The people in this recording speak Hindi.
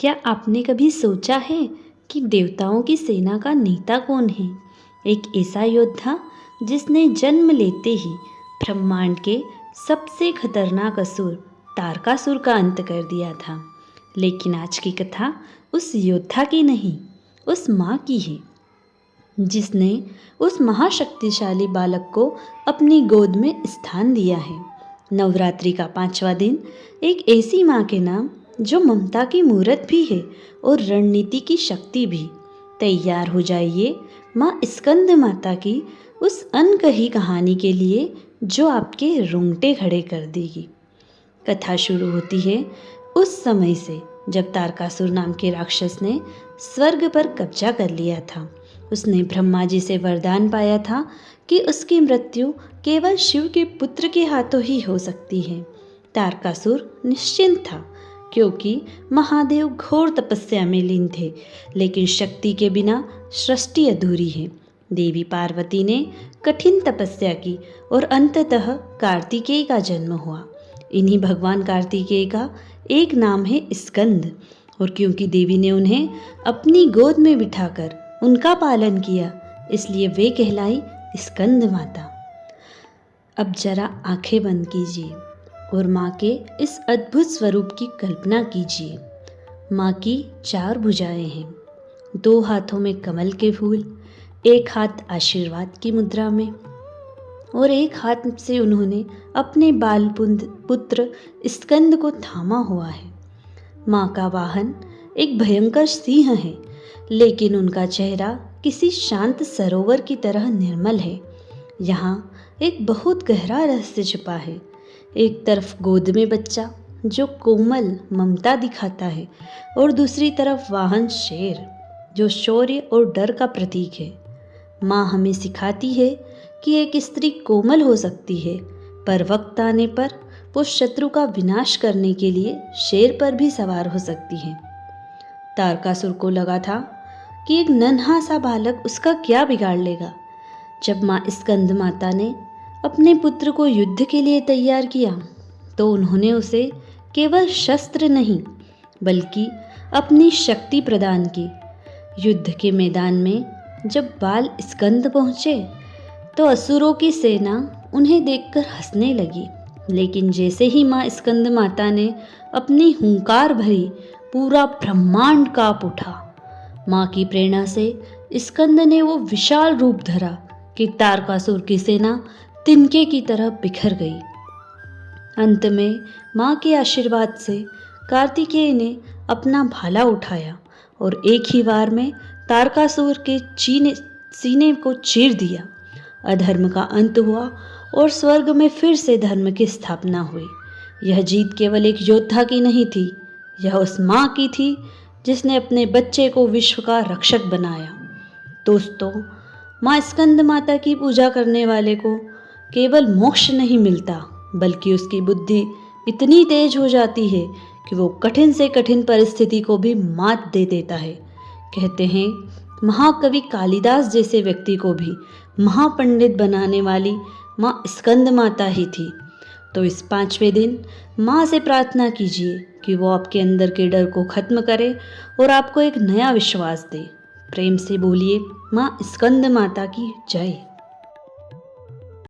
क्या आपने कभी सोचा है कि देवताओं की सेना का नेता कौन है? एक ऐसा योद्धा जिसने जन्म लेते ही ब्रह्मांड के सबसे खतरनाक असुर तारकासुर का अंत कर दिया था। लेकिन आज की कथा उस योद्धा की नहीं, उस माँ की है जिसने उस महाशक्तिशाली बालक को अपनी गोद में स्थान दिया है। नवरात्रि का 5वां दिन एक ऐसी माँ के नाम जो ममता की मूरत भी है और रणनीति की शक्ति भी। तैयार हो जाइए माँ स्कंद माता की उस अनकही कहानी के लिए जो आपके रोंगटे खड़े कर देगी। कथा शुरू होती है उस समय से जब तारकासुर नाम के राक्षस ने स्वर्ग पर कब्जा कर लिया था। उसने ब्रह्मा जी से वरदान पाया था कि उसकी मृत्यु केवल शिव के पुत्र के हाथों ही हो सकती है। तारकासुर निश्चिंत था क्योंकि महादेव घोर तपस्या में लीन थे, लेकिन शक्ति के बिना सृष्टि अधूरी है। देवी पार्वती ने कठिन तपस्या की और अंततः कार्तिकेय का जन्म हुआ। इन्हीं भगवान कार्तिकेय का एक नाम है स्कंद, और क्योंकि देवी ने उन्हें अपनी गोद में बिठाकर उनका पालन किया, इसलिए वे कहलाई स्कंद माता। अब जरा आंखें बंद कीजिए और माँ के इस अद्भुत स्वरूप की कल्पना कीजिए। माँ की 4 भुजाएं हैं, 2 हाथों में कमल के फूल, एक हाथ आशीर्वाद की मुद्रा में और एक हाथ से उन्होंने अपने बाल पुत्र स्कंद को थामा हुआ है। माँ का वाहन एक भयंकर सिंह है, लेकिन उनका चेहरा किसी शांत सरोवर की तरह निर्मल है। यहाँ एक बहुत गहरा रहस्य छिपा है। एक तरफ गोद में बच्चा जो कोमल ममता दिखाता है, और दूसरी तरफ वाहन शेर जो शौर्य और डर का प्रतीक है। माँ हमें सिखाती है कि एक स्त्री कोमल हो सकती है, पर वक्त आने पर वो शत्रु का विनाश करने के लिए शेर पर भी सवार हो सकती है। तारकासुर को लगा था कि एक नन्हा सा बालक उसका क्या बिगाड़ लेगा। जब माँ स्कंद माता ने अपने पुत्र को युद्ध के लिए तैयार किया, तो उन्होंने उसे केवल शस्त्र नहीं बल्कि अपनी शक्ति प्रदान की। युद्ध के मैदान में जब बाल स्कंद पहुँचे तो असुरों की सेना उन्हें देखकर हंसने लगी, लेकिन जैसे ही माँ स्कंद माता ने अपनी हुंकार भरी, पूरा ब्रह्मांड कांप उठा। माँ की प्रेरणा से स्कंद ने वो विशाल रूप धरा कि तारकासुर की सेना तिनके की तरह बिखर गई। अंत में माँ के आशीर्वाद से कार्तिकेय ने अपना भाला उठाया और एक ही वार में तारकासुर के सीने को चीर दिया। अधर्म का अंत हुआ और स्वर्ग में फिर से धर्म की स्थापना हुई। यह जीत केवल एक योद्धा की नहीं थी, यह उस माँ की थी जिसने अपने बच्चे को विश्व का रक्षक बनाया। दोस्तों, माँ स्कंद माता की पूजा करने वाले को केवल मोक्ष नहीं मिलता, बल्कि उसकी बुद्धि इतनी तेज हो जाती है कि वो कठिन से कठिन परिस्थिति को भी मात दे देता है। कहते हैं महाकवि कालिदास जैसे व्यक्ति को भी महापंडित बनाने वाली माँ स्कंद माता ही थी। तो इस 5वें दिन माँ से प्रार्थना कीजिए कि वो आपके अंदर के डर को खत्म करे और आपको एक नया विश्वास दे। प्रेम से बोलिए माँ स्कंद माता की जय।